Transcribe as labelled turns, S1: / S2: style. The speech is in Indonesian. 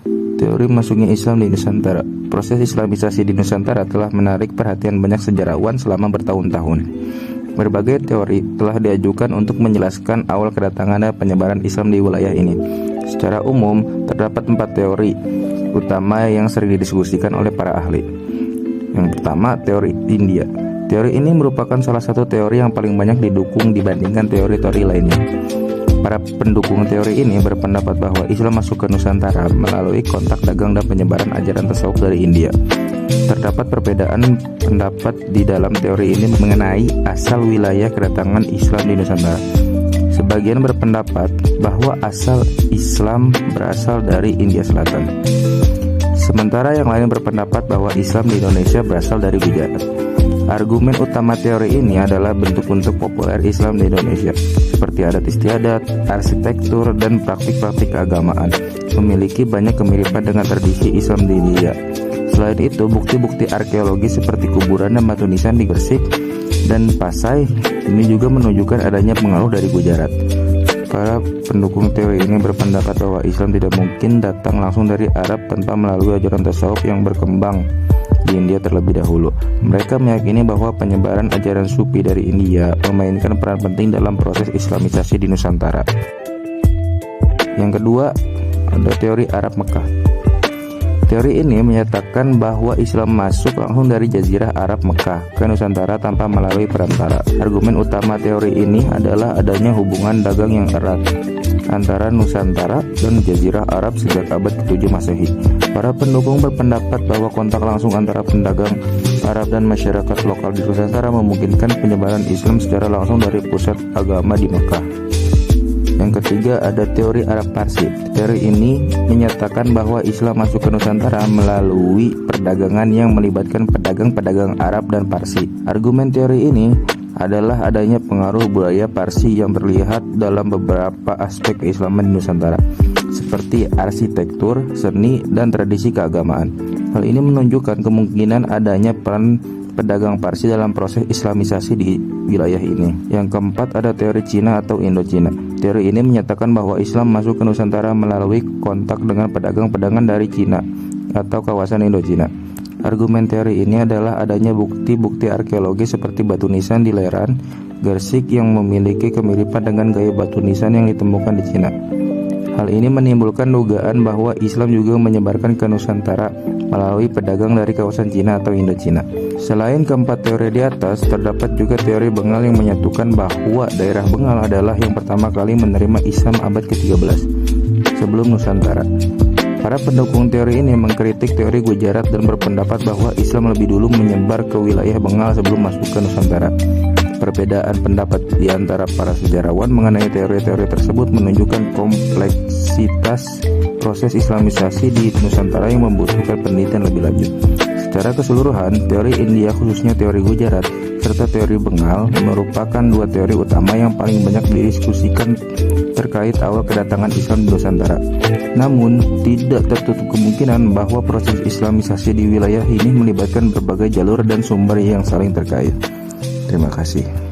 S1: Teori masuknya Islam di Nusantara. Proses Islamisasi di Nusantara telah menarik perhatian banyak sejarawan selama bertahun-tahun. Berbagai teori telah diajukan untuk menjelaskan awal kedatangan dan penyebaran Islam di wilayah ini. Secara umum, terdapat 4 teori utama yang sering didiskusikan oleh para ahli. Yang pertama, teori India. Teori ini merupakan salah satu teori yang paling banyak didukung dibandingkan teori-teori lainnya. Para pendukung teori ini berpendapat bahwa Islam masuk ke Nusantara melalui kontak dagang dan penyebaran ajaran tasawuf dari India. Terdapat perbedaan pendapat di dalam teori ini mengenai asal wilayah kedatangan Islam di Nusantara. Sebagian berpendapat bahwa asal Islam berasal dari India Selatan. Sementara yang lain berpendapat bahwa Islam di Indonesia berasal dari Gujarat. Argumen utama teori ini adalah bentuk-bentuk populer Islam di Indonesia, seperti adat istiadat, arsitektur, dan praktik-praktik keagamaan, memiliki banyak kemiripan dengan tradisi Islam di India. Selain itu, bukti-bukti arkeologi seperti kuburan dan batu nisan di Gresik dan Pasai ini juga menunjukkan adanya pengaruh dari Gujarat. Para pendukung teori ini berpendapat bahwa Islam tidak mungkin datang langsung dari Arab tanpa melalui ajaran tasawuf yang berkembang di India terlebih dahulu. Mereka meyakini bahwa penyebaran ajaran Sufi dari India memainkan peran penting dalam proses Islamisasi di Nusantara. Yang kedua, ada teori Arab Mekah. Teori ini menyatakan bahwa Islam masuk langsung dari Jazirah Arab Mekah ke Nusantara tanpa melalui perantara. Argumen utama teori ini adalah adanya hubungan dagang yang erat antara Nusantara dan Jazirah Arab sejak abad ke-7 Masehi. Para pendukung berpendapat bahwa kontak langsung antara pedagang Arab dan masyarakat lokal di Nusantara memungkinkan penyebaran Islam secara langsung dari pusat agama di Mekah. Yang ketiga, ada teori Arab Parsi. Teori ini menyatakan bahwa Islam masuk ke Nusantara melalui perdagangan yang melibatkan pedagang-pedagang Arab dan Parsi. Argumen teori ini adalah adanya pengaruh budaya Parsi yang terlihat dalam beberapa aspek keislaman di Nusantara, seperti arsitektur, seni, dan tradisi keagamaan. Hal ini menunjukkan kemungkinan adanya peran pedagang Parsi dalam proses Islamisasi di wilayah ini. Yang keempat, ada teori Cina atau Indocina. Teori ini menyatakan bahwa Islam masuk ke Nusantara melalui kontak dengan pedagang-pedagang dari Cina atau kawasan Indocina. Argumen teori ini adalah adanya bukti-bukti arkeologi seperti batu nisan di Leran, Gresik yang memiliki kemiripan dengan gaya batu nisan yang ditemukan di Cina. Hal ini menimbulkan dugaan bahwa Islam juga menyebarkan ke Nusantara melalui pedagang dari kawasan Cina atau Indochina. Selain keempat teori di atas, terdapat juga teori Bengal yang menyatukan bahwa daerah Bengal adalah yang pertama kali menerima Islam abad ke-13 sebelum Nusantara. Para pendukung teori ini mengkritik teori Gujarat dan berpendapat bahwa Islam lebih dulu menyebar ke wilayah Bengal sebelum masuk ke Nusantara. Perbedaan pendapat di antara para sejarawan mengenai teori-teori tersebut menunjukkan kompleksitas proses Islamisasi di Nusantara yang membutuhkan penelitian lebih lanjut. Secara keseluruhan, teori India khususnya teori Gujarat serta teori Bengal merupakan dua teori utama yang paling banyak didiskusikan terkait awal kedatangan Islam di Nusantara. Namun, tidak tertutup kemungkinan bahwa proses Islamisasi di wilayah ini melibatkan berbagai jalur dan sumber yang saling terkait. Terima kasih.